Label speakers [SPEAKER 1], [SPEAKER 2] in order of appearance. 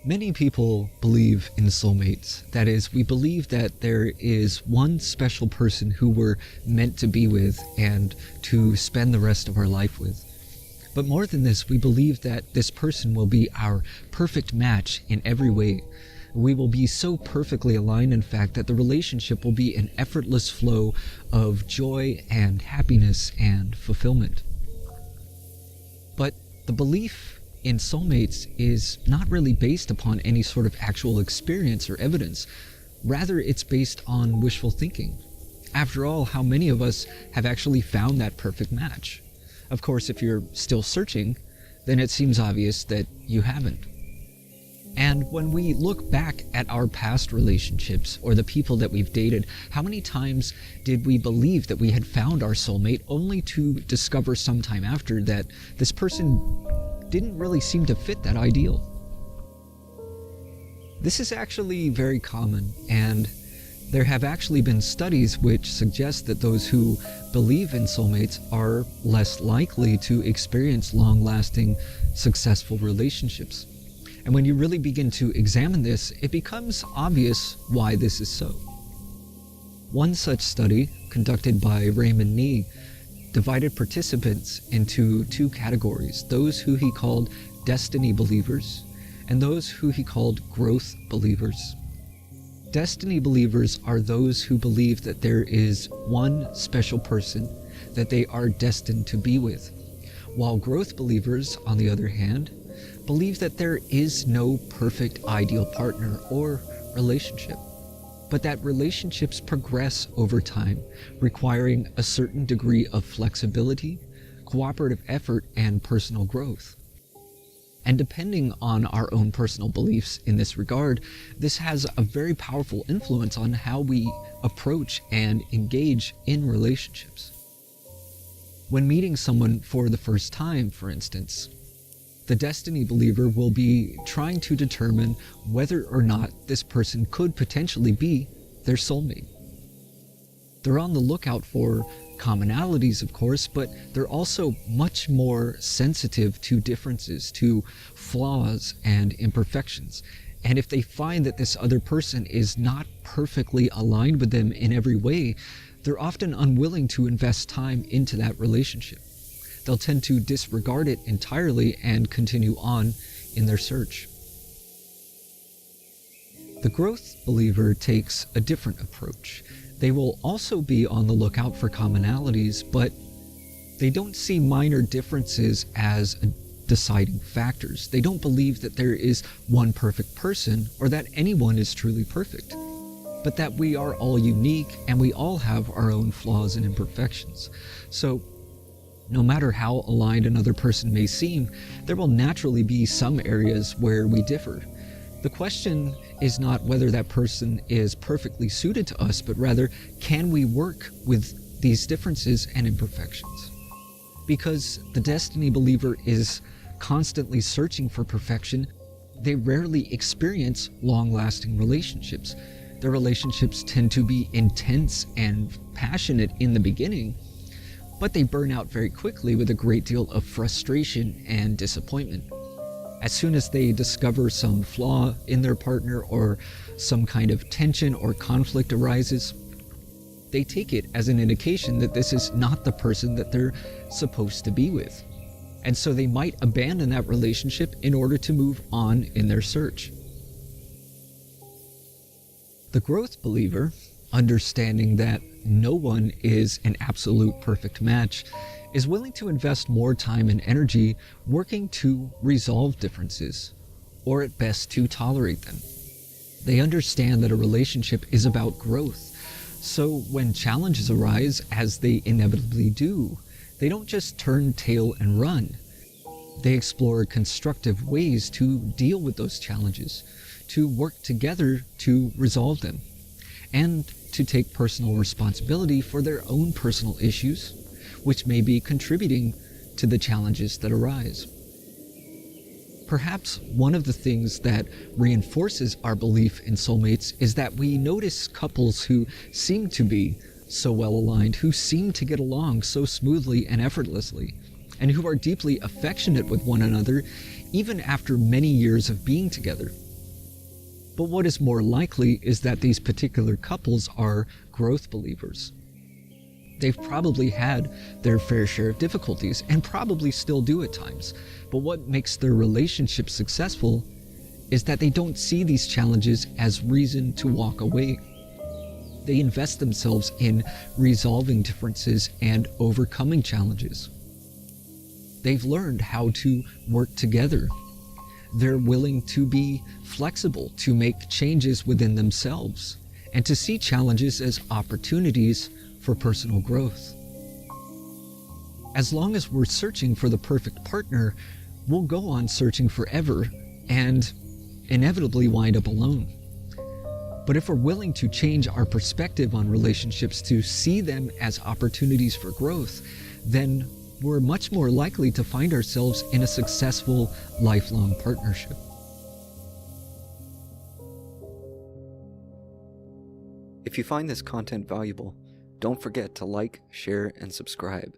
[SPEAKER 1] Many people believe in soulmates. That is, we believe that there is one special person who we're meant to be with and to spend the rest of our life with. But more than this, we believe that this person will be our perfect match in every way. We will be so perfectly aligned, in fact, that the relationship will be an effortless flow of joy and happiness and fulfillment. But the belief in soulmates is not really based upon any sort of actual experience or evidence. Rather, it's based on wishful thinking. After all, how many of us have actually found that perfect match? Of course, if you're still searching, then it seems obvious that you haven't. And when we look back at our past relationships or the people that we've dated, how many times did we believe that we had found our soulmate only to discover sometime after that this person didn't really seem to fit that ideal? This is actually very common, and there have actually been studies which suggest that those who believe in soulmates are less likely to experience long-lasting, successful relationships. And when you really begin to examine this, it becomes obvious why this is so. One such study, conducted by Raymond Knee, divided participants into two categories, those who he called destiny believers and those who he called growth believers. Destiny believers are those who believe that there is one special person that they are destined to be with, while growth believers, on the other hand, believe that there is no perfect ideal partner or relationship, but that relationships progress over time, requiring a certain degree of flexibility, cooperative effort, and personal growth. And depending on our own personal beliefs in this regard, this has a very powerful influence on how we approach and engage in relationships. When meeting someone for the first time, for instance, the destiny believer will be trying to determine whether or not this person could potentially be their soulmate. They're on the lookout for commonalities, of course, but they're also much more sensitive to differences, to flaws and imperfections. And if they find that this other person is not perfectly aligned with them in every way, they're often unwilling to invest time into that relationship. They'll tend to disregard it entirely and continue on in their search. The growth believer takes a different approach. They will also be on the lookout for commonalities, but they don't see minor differences as deciding factors. They don't believe that there is one perfect person or that anyone is truly perfect, but that we are all unique and we all have our own flaws and imperfections. So, no matter how aligned another person may seem, there will naturally be some areas where we differ. The question is not whether that person is perfectly suited to us, but rather, can we work with these differences and imperfections? Because the destiny believer is constantly searching for perfection, they rarely experience long-lasting relationships. Their relationships tend to be intense and passionate in the beginning, but they burn out very quickly with a great deal of frustration and disappointment. As soon as they discover some flaw in their partner or some kind of tension or conflict arises, they take it as an indication that this is not the person that they're supposed to be with. And so they might abandon that relationship in order to move on in their search. The growth believer, understanding that no one is an absolute perfect match, is willing to invest more time and energy working to resolve differences, or at best to tolerate them. They understand that a relationship is about growth, so when challenges arise, as they inevitably do, they don't just turn tail and run. They explore constructive ways to deal with those challenges, to work together to resolve them, and to take personal responsibility for their own personal issues, which may be contributing to the challenges that arise. Perhaps one of the things that reinforces our belief in soulmates is that we notice couples who seem to be so well aligned, who seem to get along so smoothly and effortlessly, and who are deeply affectionate with one another even after many years of being together. But what is more likely is that these particular couples are growth believers. They've probably had their fair share of difficulties and probably still do at times. But what makes their relationship successful is that they don't see these challenges as reason to walk away. They invest themselves in resolving differences and overcoming challenges. They've learned how to work together. They're willing to be flexible, to make changes within themselves, and to see challenges as opportunities for personal growth. As long as we're searching for the perfect partner, we'll go on searching forever and inevitably wind up alone. But if we're willing to change our perspective on relationships to see them as opportunities for growth, then we're much more likely to find ourselves in a successful, lifelong partnership.
[SPEAKER 2] If you find this content valuable, don't forget to like, share, and subscribe.